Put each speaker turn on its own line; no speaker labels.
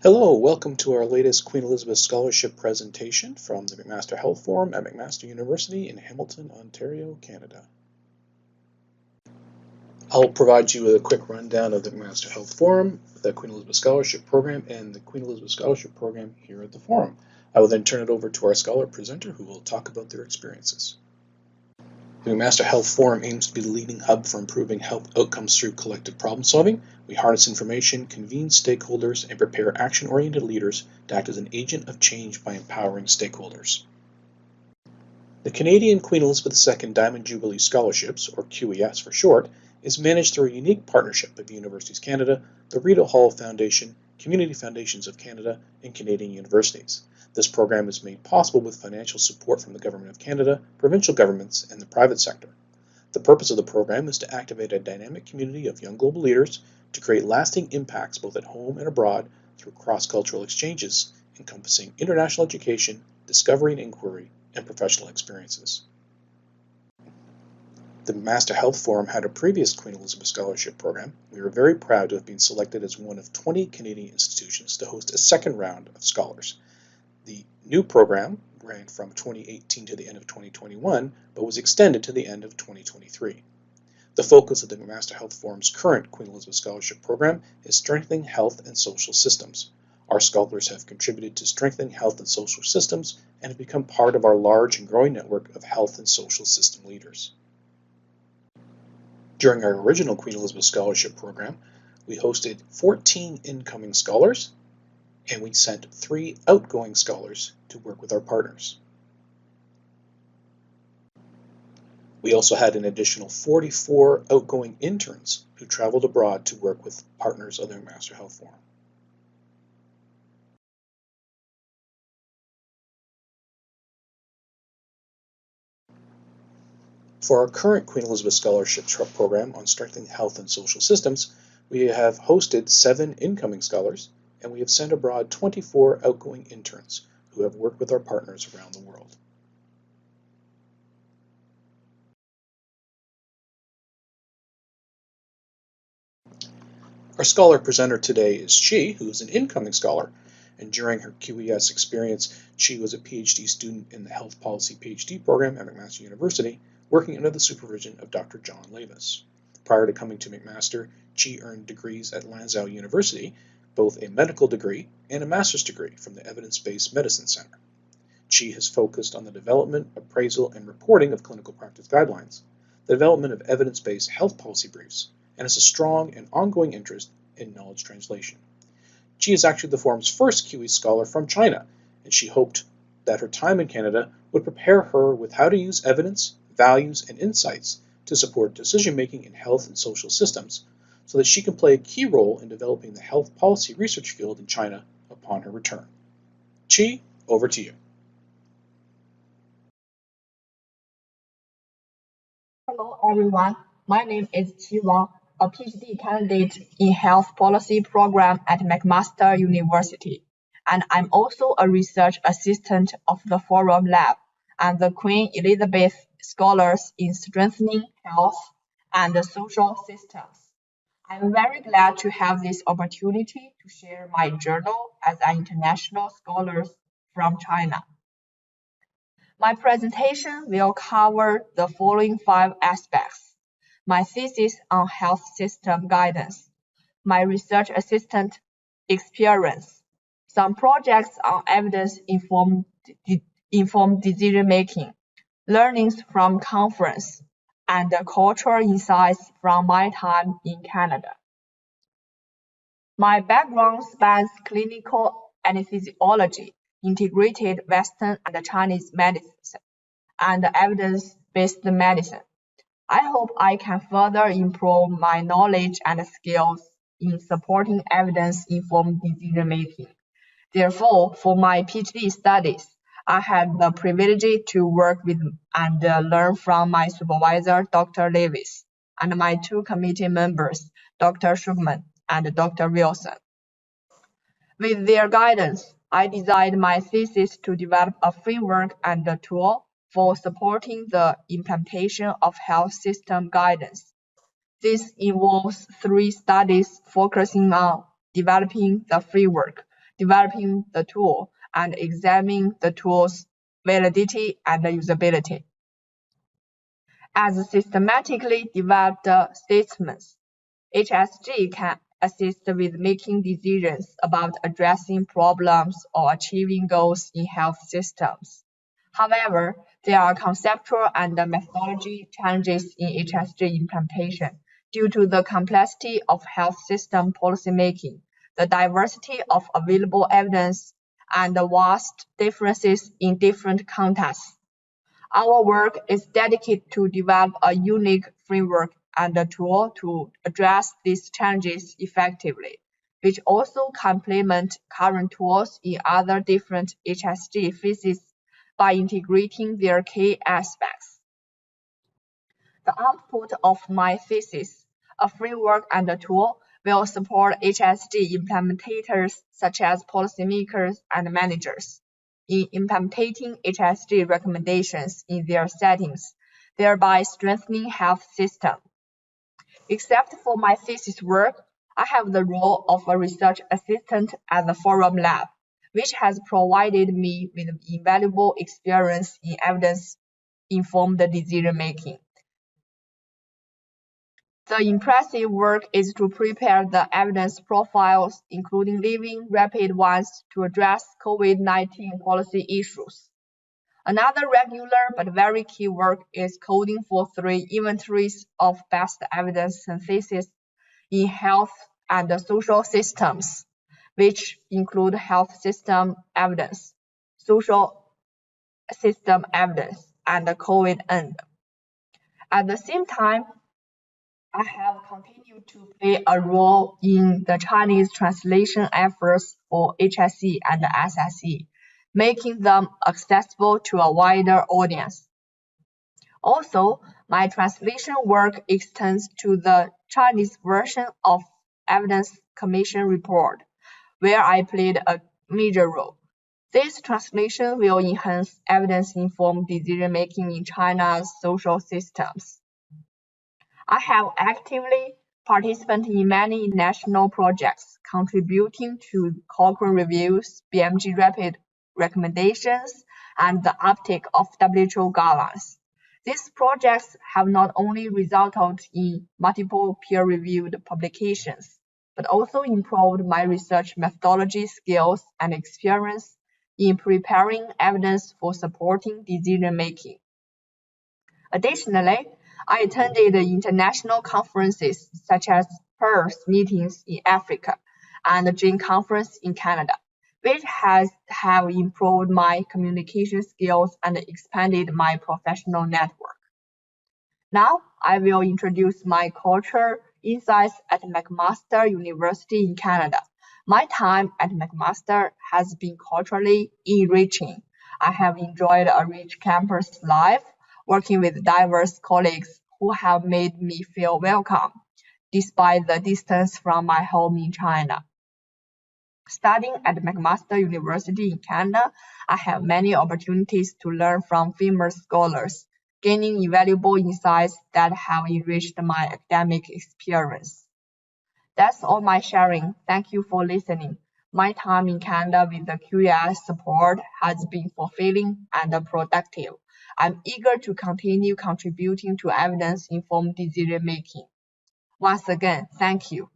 Hello, welcome to our latest Queen Elizabeth Scholarship presentation from the McMaster Health Forum at McMaster University in Hamilton, Ontario, Canada. I'll provide you with a quick rundown of the McMaster Health Forum, the Queen Elizabeth Scholarship Program, and the Queen Elizabeth Scholarship Program here at the Forum. I will then turn it over to our scholar presenter who will talk about their experiences. The McMaster Health Forum aims to be the leading hub for improving health outcomes through collective problem solving. We harness information, convene stakeholders, and prepare action-oriented leaders to act as an agent of change by empowering stakeholders. The Canadian Queen Elizabeth II Diamond Jubilee Scholarships, or QES for short, is managed through a unique partnership of Universities Canada, the Rita Hall Foundation, Community Foundations of Canada, and Canadian universities. This program is made possible with financial support from the Government of Canada, provincial governments, and the private sector. The purpose of the program is to activate a dynamic community of young global leaders to create lasting impacts both at home and abroad through cross-cultural exchanges encompassing international education, discovery and inquiry, and professional experiences. The McMaster Health Forum had a previous Queen Elizabeth Scholarship Program. We were very proud to have been selected as one of 20 Canadian institutions to host a second round of scholars. The new program ran from 2018 to the end of 2021, but was extended to the end of 2023. The focus of the McMaster Health Forum's current Queen Elizabeth Scholarship Program is strengthening health and social systems. Our scholars have contributed to strengthening health and social systems and have become part of our large and growing network of health and social system leaders. During our original Queen Elizabeth Scholarship Program, we hosted 14 incoming scholars, and we sent 3 outgoing scholars to work with our partners. We also had an additional 44 outgoing interns who traveled abroad to work with partners of the McMaster Health Forum. For our current Queen Elizabeth Scholarship Program on strengthening health and social systems, we have hosted 7 incoming scholars, and we have sent abroad 24 outgoing interns who have worked with our partners around the world. Our scholar presenter today is Chi, who is an incoming scholar, and during her QES experience, Chi was a PhD student in the Health Policy PhD program at McMaster University, working under the supervision of Dr. John Lavis. Prior to coming to McMaster, Chi earned degrees at Lansdowne University, both a medical degree and a master's degree from the Evidence-Based Medicine Center. Chi has focused on the development, appraisal, and reporting of clinical practice guidelines, the development of evidence-based health policy briefs, and has a strong and ongoing interest in knowledge translation. Chi is actually the forum's first QE scholar from China, and she hoped that her time in Canada would prepare her with how to use evidence, values, and insights to support decision-making in health and social systems, so that she can play a key role in developing the health policy research field in China upon her return. Chi, over to you.
Hello everyone, my name is Qi Wang, a PhD candidate in Health Policy Program at McMaster University, and I'm also a research assistant of the Forum Lab and the Queen Elizabeth Scholars in Strengthening Health and Social Systems. I'm very glad to have this opportunity to share my journal as an international scholar from China. My presentation will cover the following 5 aspects: my thesis on health system guidance, my research assistant experience, some projects on evidence-informed decision-making, learnings from conference, and cultural insights from my time in Canada. My background spans clinical anesthesiology, integrated Western and Chinese medicine, and evidence-based medicine. I hope I can further improve my knowledge and skills in supporting evidence-informed decision-making. Therefore, for my PhD studies, I had the privilege to work with and learn from my supervisor, Dr. Lavis, and my 2 committee members, Dr. Shugman and Dr. Wilson. With their guidance, I designed my thesis to develop a framework and a tool for supporting the implementation of health system guidance. This involves 3 studies focusing on developing the framework, developing the tool, and examining the tool's validity and usability. As systematically developed statements, HSG can assist with making decisions about addressing problems or achieving goals in health systems. However, there are conceptual and methodology challenges in HSG implementation due to the complexity of health system policymaking, the diversity of available evidence, and the vast differences in different contexts. Our work is dedicated to develop a unique framework and a tool to address these challenges effectively, which also complement current tools in other different HSG phases by integrating their key aspects. The output of my thesis, a framework and a tool, will support HSG implementators such as policymakers and managers in implementing HSG recommendations in their settings, thereby strengthening health system. Except for my thesis work, I have the role of a research assistant at the Forum Lab, which has provided me with invaluable experience in evidence-informed decision-making. The impressive work is to prepare the evidence profiles, including living rapid ones, to address COVID-19 policy issues. Another regular but very key work is coding for 3 inventories of best evidence synthesis in health and social systems, which include health system evidence, social system evidence, and COVID end. At the same time, I have continued to play a role in the Chinese translation efforts for HSE and SSE, making them accessible to a wider audience. Also, my translation work extends to the Chinese version of Evidence Commission report, where I played a major role. This translation will enhance evidence-informed decision-making in China's social systems. I have actively participated in many national projects, contributing to Cochrane reviews, BMG rapid recommendations, and the uptake of WHO guidelines. These projects have not only resulted in multiple peer-reviewed publications, but also improved my research methodology skills and experience in preparing evidence for supporting decision-making. Additionally, I attended international conferences such as PERS meetings in Africa and the GIN conference in Canada, which have improved my communication skills and expanded my professional network. Now, I will introduce my culture insights at McMaster University in Canada. My time at McMaster has been culturally enriching. I have enjoyed a rich campus life, working with diverse colleagues who have made me feel welcome, despite the distance from my home in China. Studying at McMaster University in Canada, I have many opportunities to learn from famous scholars, gaining invaluable insights that have enriched my academic experience. That's all my sharing. Thank you for listening. My time in Canada with the QES support has been fulfilling and productive. I'm eager to continue contributing to evidence-informed decision-making. Once again, thank you.